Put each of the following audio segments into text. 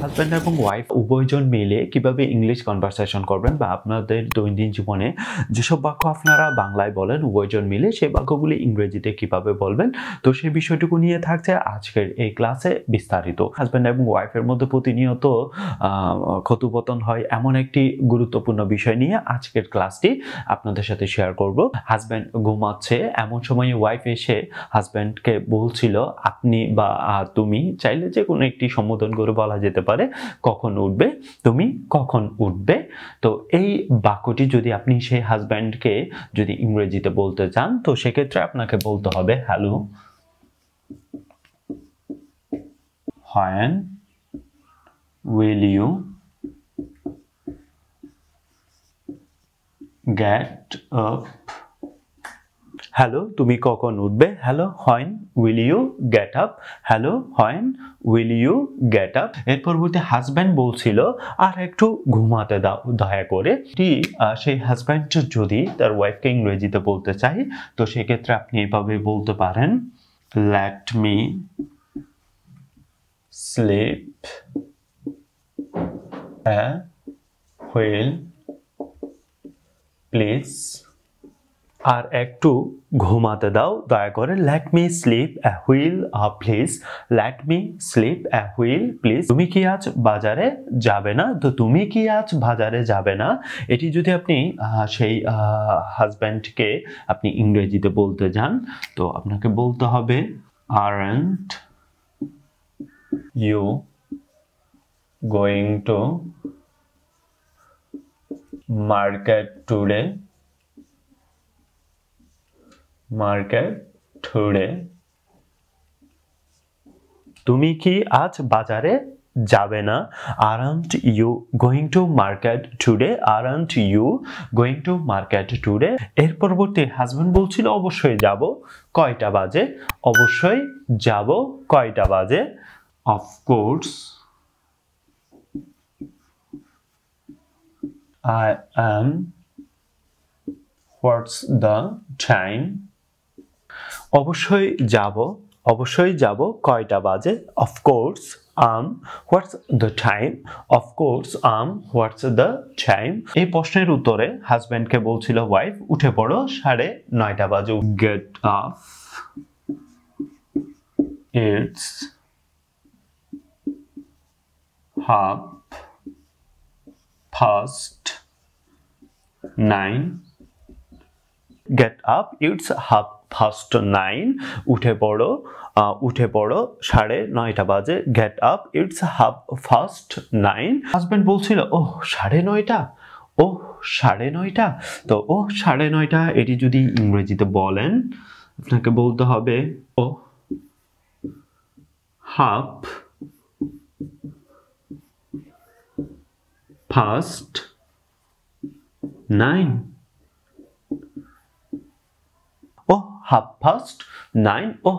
Husband এবং wife উভয়জন মিলে কিভাবে ইংলিশ কনভারসেশন করবেন বা আপনাদের দৈনন্দিন জীবনে যেসব বাক্য আপনারা বাংলায় বলেন উভয়জন মিলে সেই বাক্যগুলি ইংরেজিতে কিভাবে বলবেন, তো সেই বিষয়টুকু নিয়ে থাকছে আজকের এই ক্লাসে বিস্তারিত। হাজব্যান্ড এবং ওয়াইফের মধ্যে প্রতিনিয়ত কথোপকথন হয় এমন একটি গুরুত্বপূর্ণ বিষয় নিয়ে আজকের ক্লাসটি আপনাদের সাথে শেয়ার করব। হাজব্যান্ড ঘুমাচ্ছে, এমন সময় ওয়াইফ এসে হাজব্যান্ডকে বলছিল আপনি বা তুমি, চাইলে যে কোনো একটি সম্বোধন করে বলা যেতে পারে কখন উঠবে, তুমি কখন উঠবে। তো এই বাক্যটি যদি আপনি সেই হাজব্যান্ডকে যদি ইংরেজিতে বলতে চান তো সেক্ষেত্রে আপনাকে বলতে হবে hello, when will you get up? Hello, তুমি কখন উঠবে? Hello, when will you get up? Hello, when will you get up? এর পরবর্তী হাজব্যান্ড বলছিল আর একটু ঘুমাতে দাও দয়া করে। সেই হাজব্যান্ড যদি তার ওয়াইফকে ইংরেজিতে বলতে চাই তো সেক্ষেত্রে আপনি এভাবে বলতে পারেন, let me sleep a while please। আর একটু ঘুমাতে দাও দয়া করে, let me sleep a while please, let me sleep a while please। তুমি কি আজ বাজারে যাবে না? তো তুমি কি আজ বাজারে যাবে না, এটি যদি আপনি সেই হাজব্যান্ডকে আপনি ইংরেজিতে বলতে যান তো আপনাকে বলতে হবে aren't you going to market today? তুমি কি আজ বাজারে যাবে না? aren't you going to market today? aren't you going to market today? এর পরবর্তী হাজব্যান্ড বলছিল অবশ্যই যাব, কয়টা বাজে? অবশ্যই যাব, কয়টা বাজে? of course I am, what's the time? অবশ্যই যাব, কয়টা বাজে? of course what's the time? of course what's the time? এই প্রশ্নের উত্তরে হাজব্যান্ডকে বলছিল ওয়াইফ উঠে পড়ো, 9:30 বাজে। get up, it's 9:30। get up, it's 9:30। উঠে পড়ো 9:30 বাজে। get up, it's 9:30। হাজব্যান্ড বলছিল ওহ 9:30, তো 9:30 এটি যদি ইংরেজিতে বলেন আপনাকে বলতে হবে ও 9:30। ও 9:30।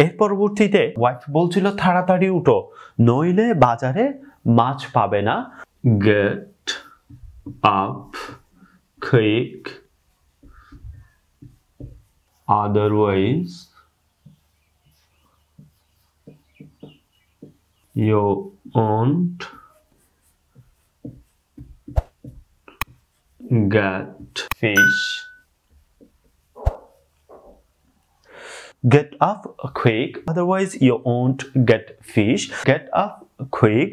এর পরবর্তীতে ওয়াইফ বলছিল তাড়াতাড়ি উঠো নইলে বাজারে মাছ পাবে না। get up quick otherwise you won't get fish। get up quick otherwise you won't get fish। get up quick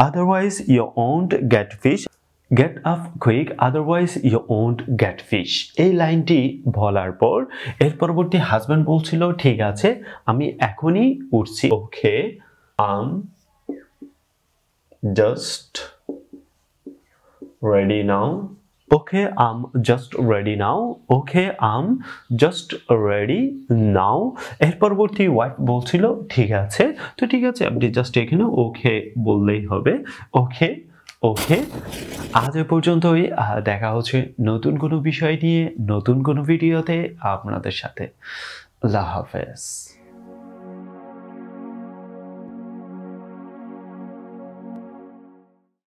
otherwise you won't get fish। get up quick otherwise you won't get fish। এই লাইনটি বলার পর এর পরবর্তী husband বলছিল ঠিক আছে আমি এখনই উঠছি। okay I'm just ready now। okay I'm just ready now। okay I'm just ready now। এর পরবর্তী ওয়াইফ বলছিল ঠিক আছে, তো ঠিক আছে আপনি জাস্ট এখানে ওকে বললেই হবে। ওকে আজ এ পর্যন্তই, দেখা হচ্ছে নতুন কোনো বিষয় নিয়ে নতুন কোনো ভিডিওতে আপনাদের সাথে। আল্লাহ হাফেজ।